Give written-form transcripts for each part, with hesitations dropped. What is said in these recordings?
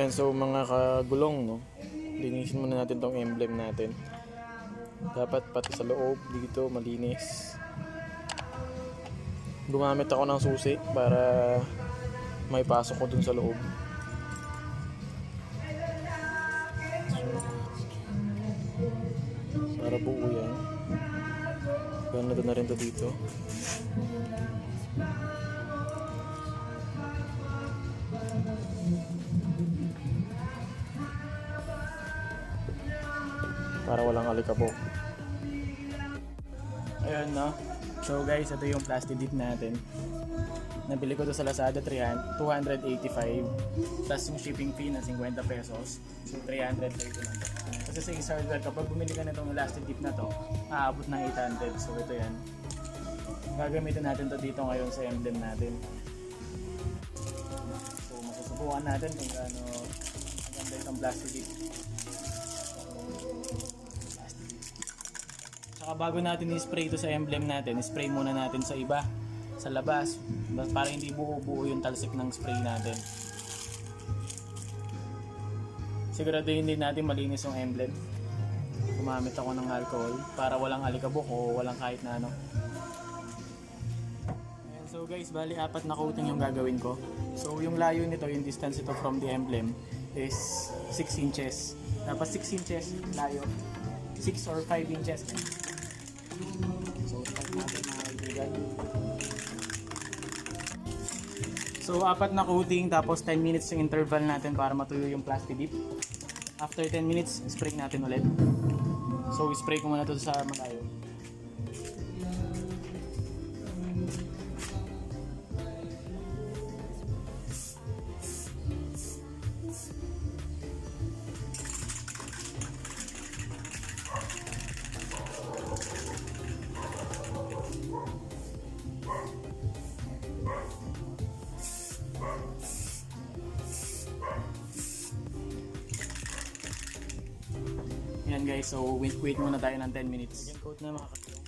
Ayan, so mga kagulong, no? Linisin muna natin tong emblem natin. Dapat pati sa loob dito malinis. Gumamit ako ng susi para may pasok ko dun sa loob. Para buo yan. Gano'n na rin to dito. Para walang alikabok. Ayun, no? So guys, ito yung plasticdip natin. Nabili ko to sa lazada, 285 plus yung shipping fee na 50 pesos. So 330 lang. Kasi sa Ace Hardware, kapag bumili ka na itong plasticdip na to, aabot ng 800. So ito yan. Gagamitin natin to dito ngayon sa emblem natin. So masusubukan natin kung gaano maganda itong plasticdip. Saka bago natin i-spray ito sa emblem natin, spray muna natin sa iba, sa labas, para hindi buo-buo yung talsik ng spray natin. Siguraduhin din natin malinis yung emblem. Gumamit ako ng alcohol para walang alikabok o walang kahit na ano. Ayan, so guys, bali 4 na coating yung gagawin ko. So yung layo nito, yung distance ito from the emblem is 6 inches. Dapat 6 inches layo. 6 or 5 inches. So, start natin mga kaibigan. So, 4 na coating tapos 10 minutes yung interval natin para matuyo yung plasticdip. After 10 minutes, spray natin ulit. So, spray ko muna ito sa malayo. Yan guys, so wait muna tayo ng 10 minutes. Yan coat na mga kapilong.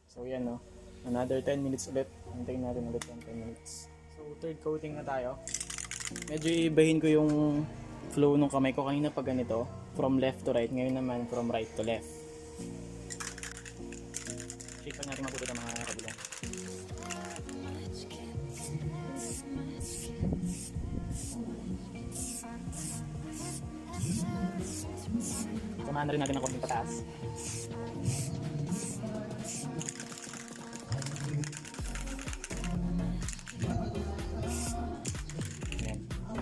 So yan, no, another 10 minutes ulit. Hintayin natin ulit yung 10 minutes. So third coating na tayo. Medyo iibahin ko yung flow ng kamay ko kanina pag ganito, from left to right, ngayon naman from right to left. Shake pa natin mabuti ang mga kabilang. Samahan na rin natin ang konting pataas.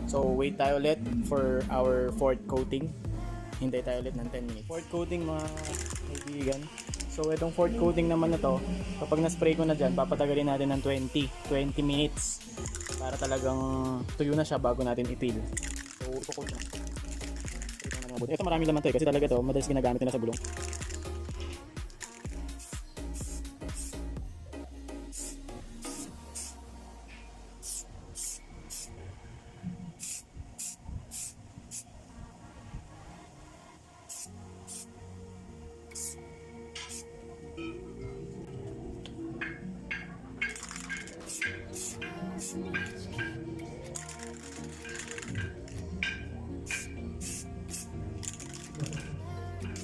So wait tayo ulit for our fourth coating. Hintay tayo ulit ng 10 minutes. Fourth coating mga kaibigan. So itong fourth coating naman na to, kapag na-spray ko na dyan, papatagalin natin ng 20 minutes para talagang tuyo na siya bago natin ipil. So ipukot na. Ito marami laman to kasi talaga to madalas ginagamit na sa bulong.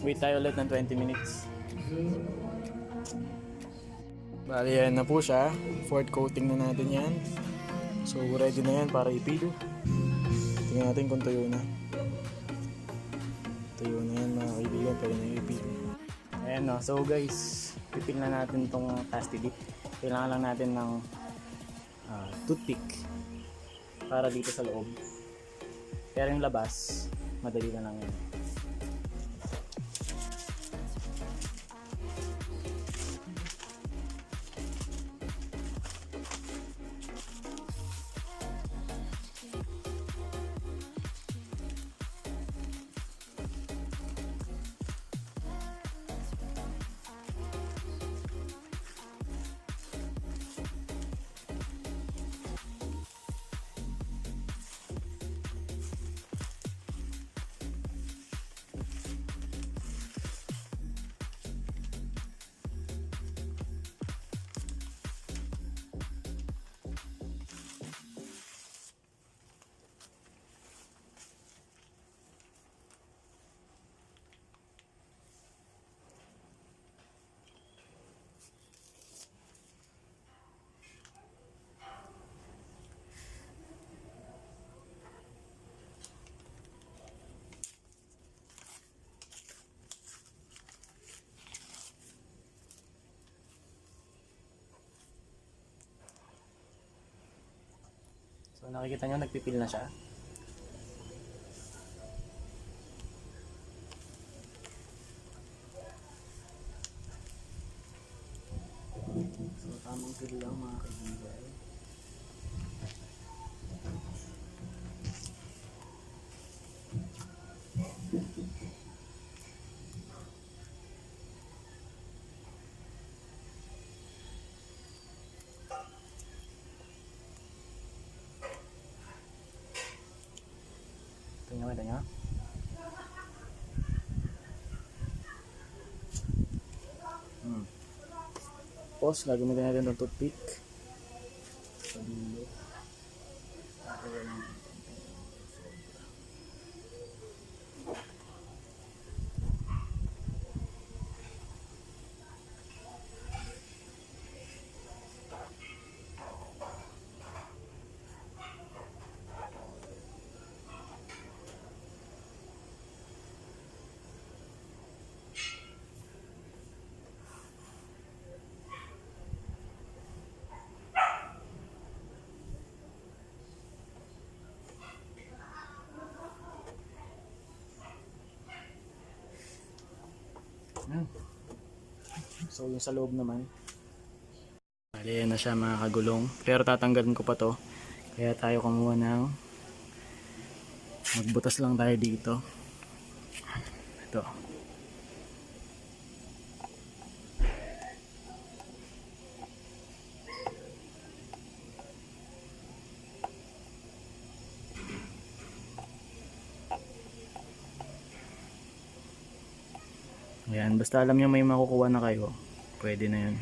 Wait tayo ulit ng 20 minutes. Bali yan na po siya. Fourth coating na natin yan. So ready na yan para ipil. Tingnan natin kung tuyo na. Tuyo na yan mga kaibigan. Pwede na ipil. Ayan, no. So guys, pipil na natin tong plasticdip. Kailangan lang natin ng toothpick para dito sa loob. Pero yung labas, madali na lang yan. So nakikita nyo, nagpipil na siya. So tamang pil lang mga kaibigan. Ito nyo. Tapos gagamitin natin itong toothpick sa dulo. So yung sa loob naman, bali na siya mga kagulong, pero tatanggalin ko pa to, kaya tayo kumuha ng magbutas lang tayo dito. Ito, ayan, basta alam nyo may makukuha na kayo, pwede na yun.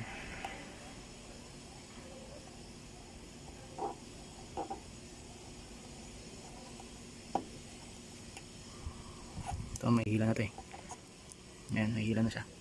Ito, may hila na ito eh. Ayan, may hila na siya.